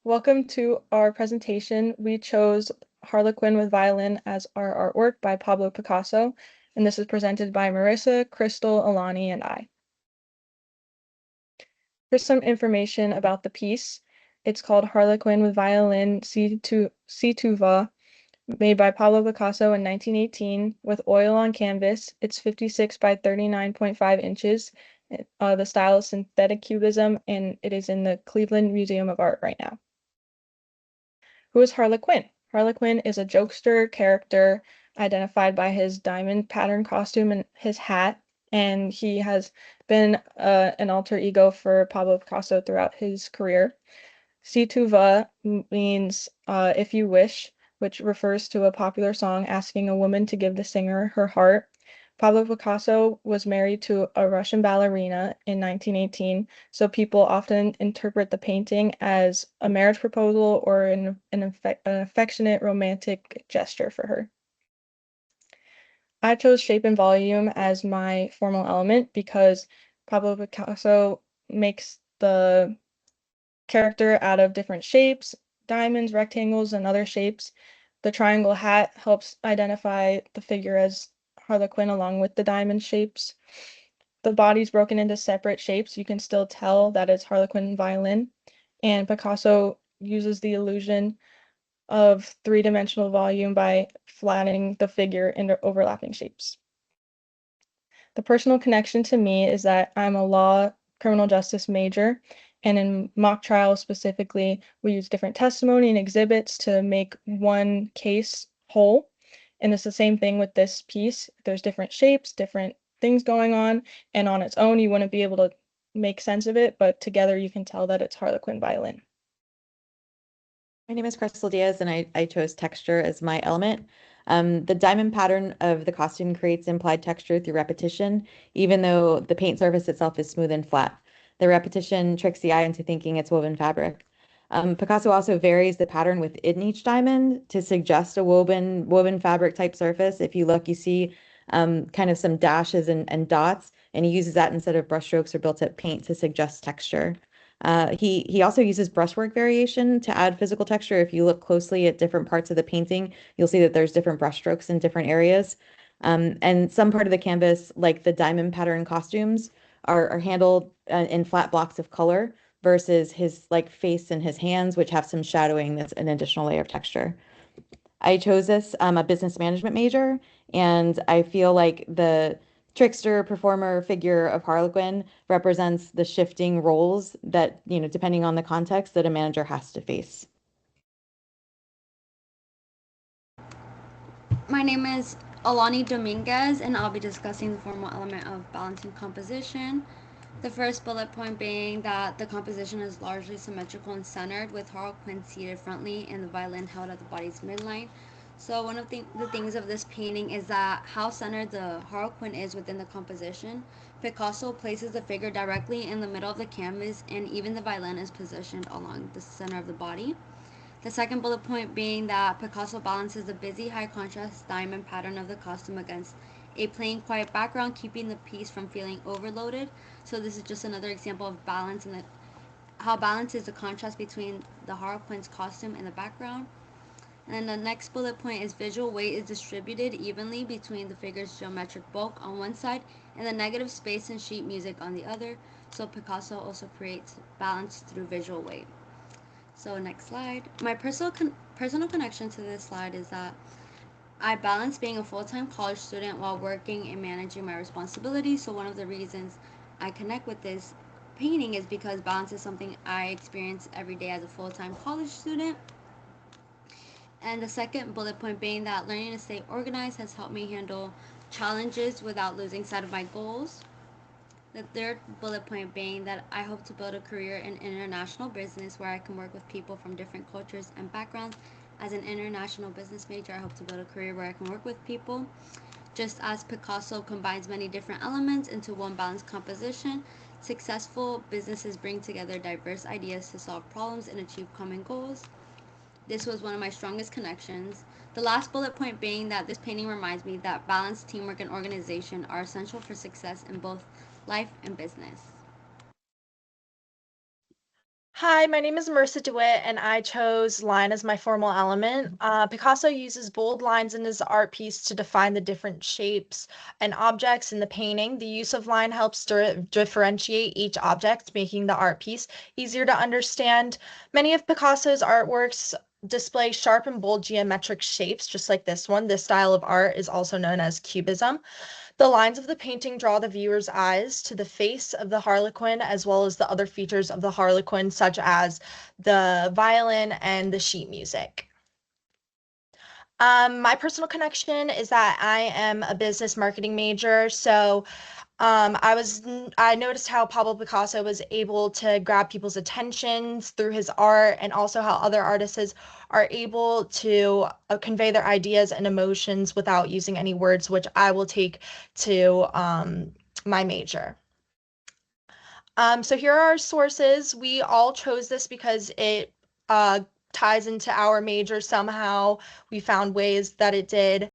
Welcome to our presentation. We chose Harlequin with Violin as our artwork by Pablo Picasso, and this is presented by Marissa, Crystal, Alani, and I. Here's some information about the piece. It's called Harlequin with Violin C2 Va, made by Pablo Picasso in 1918 with oil on canvas. It's 56 by 39.5 inches. The style is synthetic cubism, and it is in the Cleveland Museum of Art right now. Who is Harlequin? Harlequin is a jokester character identified by his diamond pattern costume and his hat, and he has been an alter ego for Pablo Picasso throughout his career. Si tu veux means if you wish, which refers to a popular song asking a woman to give the singer her heart. Pablo Picasso was married to a Russian ballerina in 1918, so people often interpret the painting as a marriage proposal or an affectionate romantic gesture for her. I chose shape and volume as my formal element because Pablo Picasso makes the character out of different shapes, diamonds, rectangles, and other shapes. The triangle hat helps identify the figure as Harlequin along with the diamond shapes. The body's broken into separate shapes. You can still tell that it's Harlequin violin. And Picasso uses the illusion of three-dimensional volume by flattening the figure into overlapping shapes. The personal connection to me is that I'm a law criminal justice major, and in mock trials specifically, we use different testimony and exhibits to make one case whole. And it's the same thing with this piece. There's different shapes, different things going on, and on its own, you wouldn't be able to make sense of it, but together you can tell that it's Harlequin violin. My name is Crystal Diaz, and I chose texture as my element. The diamond pattern of the costume creates implied texture through repetition, even though the paint surface itself is smooth and flat. The repetition tricks the eye into thinking it's woven fabric. Picasso also varies the pattern within each diamond to suggest a woven fabric type surface. If you look, you see kind of some dashes and dots, and he uses that instead of brushstrokes or built-up paint to suggest texture. He also uses brushwork variation to add physical texture. If you look closely at different parts of the painting, you'll see that there's different brushstrokes in different areas. And some part of the canvas, like the diamond pattern costumes, are handled in flat blocks of color versus his like face and his hands, which have some shadowing that's an additional layer of texture. I chose this a business management major, and I feel like the trickster performer figure of Harlequin represents the shifting roles that, depending on the context that a manager has to face. My name is Alani Dominguez, and I'll be discussing the formal element of balance and composition. The first bullet point being that the composition is largely symmetrical and centered, with Harlequin seated frontally and the violin held at the body's midline. So one of the things of this painting is that how centered the Harlequin is within the composition. Picasso places the figure directly in the middle of the canvas, and even the violin is positioned along the center of the body. The second bullet point being that Picasso balances the busy, high contrast diamond pattern of the costume against a plain, quiet background, keeping the piece from feeling overloaded. So this is just another example of balance and how balance is the contrast between the Harlequin's costume and the background. And then the next bullet point is visual weight is distributed evenly between the figure's geometric bulk on one side and the negative space and sheet music on the other. So Picasso also creates balance through visual weight. So next slide. My personal connection to this slide is that I balance being a full-time college student while working and managing my responsibilities. So one of the reasons I connect with this painting is because balance is something I experience every day as a full-time college student. And the second bullet point being that learning to stay organized has helped me handle challenges without losing sight of my goals. The third bullet point being that I hope to build a career in international business where I can work with people from different cultures and backgrounds. As an international business major, I hope to build a career where I can work with people. Just as Picasso combines many different elements into one balanced composition, successful businesses bring together diverse ideas to solve problems and achieve common goals. This was one of my strongest connections. The last bullet point being that this painting reminds me that balance, teamwork, and organization are essential for success in both life and business. Hi, my name is Marissa DeWitt, and I chose line as my formal element. Picasso uses bold lines in his art piece to define the different shapes and objects in the painting. The use of line helps differentiate each object, making the art piece easier to understand. Many of Picasso's artworks display sharp and bold geometric shapes, just like this one. This style of art is also known as Cubism. The lines of the painting draw the viewer's eyes to the face of the Harlequin as well as the other features of the Harlequin, such as the violin and the sheet music. My personal connection is that I am a business marketing major, so I noticed how Pablo Picasso was able to grab people's attentions through his art, and also how other artists are able to convey their ideas and emotions without using any words, which I will take to my major. So here are our sources. We all chose this because it ties into our major somehow. We found ways that it did.